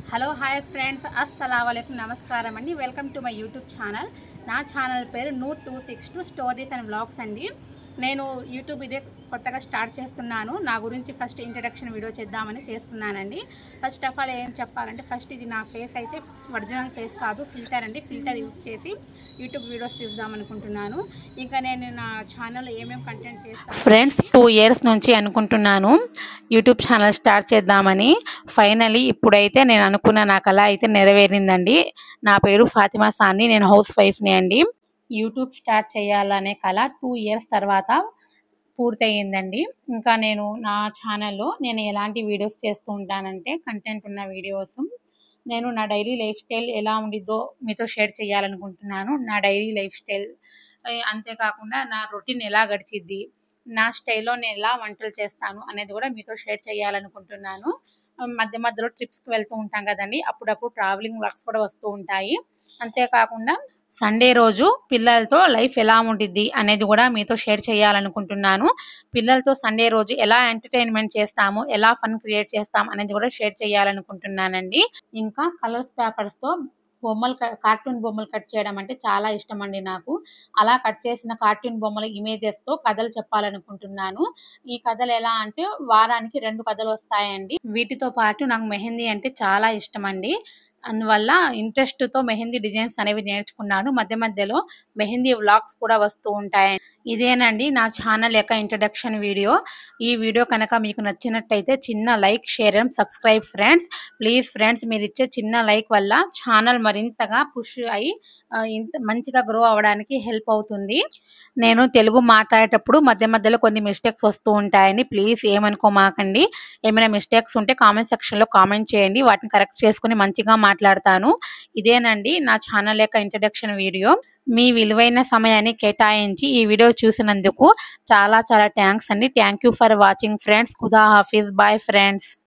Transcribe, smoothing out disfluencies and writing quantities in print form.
Hello hi friends, అస్సలాముఅలైకుం, నమస్కారం అండి. Welcome to my YouTube channel. నా ఛానల్ పేరు NOOR262 స్టోరీస్ అండ్ వ్లాగ్స్ అండి. నేను యూట్యూబ్ ఇదే కొత్తగా స్టార్ట్ చేస్తున్నాను. నా గురించి ఫస్ట్ ఇంట్రడక్షన్ వీడియో చేద్దామని చేస్తున్నానండి. ఫస్ట్ ఆఫ్ ఆల్ ఏం చెప్పాలంటే, ఫస్ట్ ఇది నా ఫేస్ అయితే ఒరిజినల్ ఫేస్ కాదు, ఫిల్టర్ అండి. ఫిల్టర్ యూజ్ చేసి యూట్యూబ్ వీడియోస్ తీద్దామనుకుంటున్నాను. ఇంకా నేను నా ఛానల్లో ఏమేమి కంటెంట్ చేస్తాను ఫ్రెండ్స్ 2 ఇయర్స్ నుంచి అనుకుంటున్నాను యూట్యూబ్ ఛానల్ స్టార్ట్ చేద్దామని. ఫైనలీ ఇప్పుడైతే నేను అనుకున్న నా కళ అయితే నెరవేరిందండి. నా పేరు ఫాతిమా సాని, నేను హౌస్ వైఫ్ని అండి. యూట్యూబ్ స్టార్ట్ చేయాలనే కళ 2 ఇయర్స్ తర్వాత పూర్తయిందండి. ఇంకా నేను నా ఛానల్లో నేను ఎలాంటి వీడియోస్ చేస్తూ ఉంటానంటే, కంటెంట్ ఉన్న వీడియోస్. నేను నా డైలీ లైఫ్ స్టైల్ ఎలా ఉండిద్దో మీతో షేర్ చేయాలనుకుంటున్నాను. నా డైలీ లైఫ్ స్టైల్, అంతేకాకుండా నా రొటీన్ ఎలా గడిచిద్ది, నా స్టైల్లో నేను ఎలా వంటలు చేస్తాను అనేది కూడా మీతో షేర్ చేయాలనుకుంటున్నాను. మధ్య మధ్యలో ట్రిప్స్కి వెళ్తూ ఉంటాం కదండి, అప్పుడప్పుడు ట్రావెలింగ్ వ్లాగ్స్ కూడా వస్తూ ఉంటాయి. అంతేకాకుండా సండే రోజు పిల్లలతో లైఫ్ ఎలా ఉండిద్ది అనేది కూడా మీతో షేర్ చేయాలనుకుంటున్నాను. పిల్లలతో సండే రోజు ఎలా ఎంటర్టైన్మెంట్ చేస్తాము, ఎలా ఫన్ క్రియేట్ చేస్తాం అనేది కూడా షేర్ చేయాలనుకుంటున్నానండి. ఇంకా కలర్స్ పేపర్స్తో కార్టూన్ బొమ్మలు కట్ చేయడం అంటే చాలా ఇష్టం అండి నాకు. అలా కట్ చేసిన కార్టూన్ బొమ్మల ఇమేజెస్తో కథలు చెప్పాలనుకుంటున్నాను. ఈ కథలు ఎలా అంటే, వారానికి 2 కథలు వస్తాయండి. వీటితో పాటు నాకు మెహందీ అంటే చాలా ఇష్టం అండి. అందువల్ల ఇంట్రెస్ట్తో మెహందీ డిజైన్స్ అనేవి నేర్చుకున్నాను. మధ్య మధ్యలో మెహందీ వ్లాగ్స్ కూడా వస్తూ ఉంటాయి. ఇదేనండి నా ఛానల్ యొక్క ఇంట్రడక్షన్ వీడియో. ఈ వీడియో కనుక మీకు నచ్చినట్టయితే చిన్న like, share and subscribe friends. Please friends, మీరు ఇచ్చే చిన్న లైక్ వల్ల ఛానల్ మరింతగా పుష్ అయ్యి ఇంత మంచిగా గ్రో అవ్వడానికి హెల్ప్ అవుతుంది. నేను తెలుగు మాట్లాడేటప్పుడు మధ్య మధ్యలో కొన్ని మిస్టేక్స్ వస్తూ ఉంటాయని ప్లీజ్ ఏమనుకోమాకండి. ఏమైనా మిస్టేక్స్ ఉంటే కామెంట్ సెక్షన్లో కామెంట్ చేయండి, వాటిని కరెక్ట్ చేసుకుని మంచిగా మాట్లాడతాను. ఇదేనండి నా ఛానల్ యొక్క ఇంట్రడక్షన్ వీడియో. మీ విలువైన సమయాన్ని కేటాయించి ఈ వీడియో చూసినందుకు చాలా చాలా థ్యాంక్స్ అండి. Thank you for watching friends. ఖుదా హాఫీజ్. Bye friends.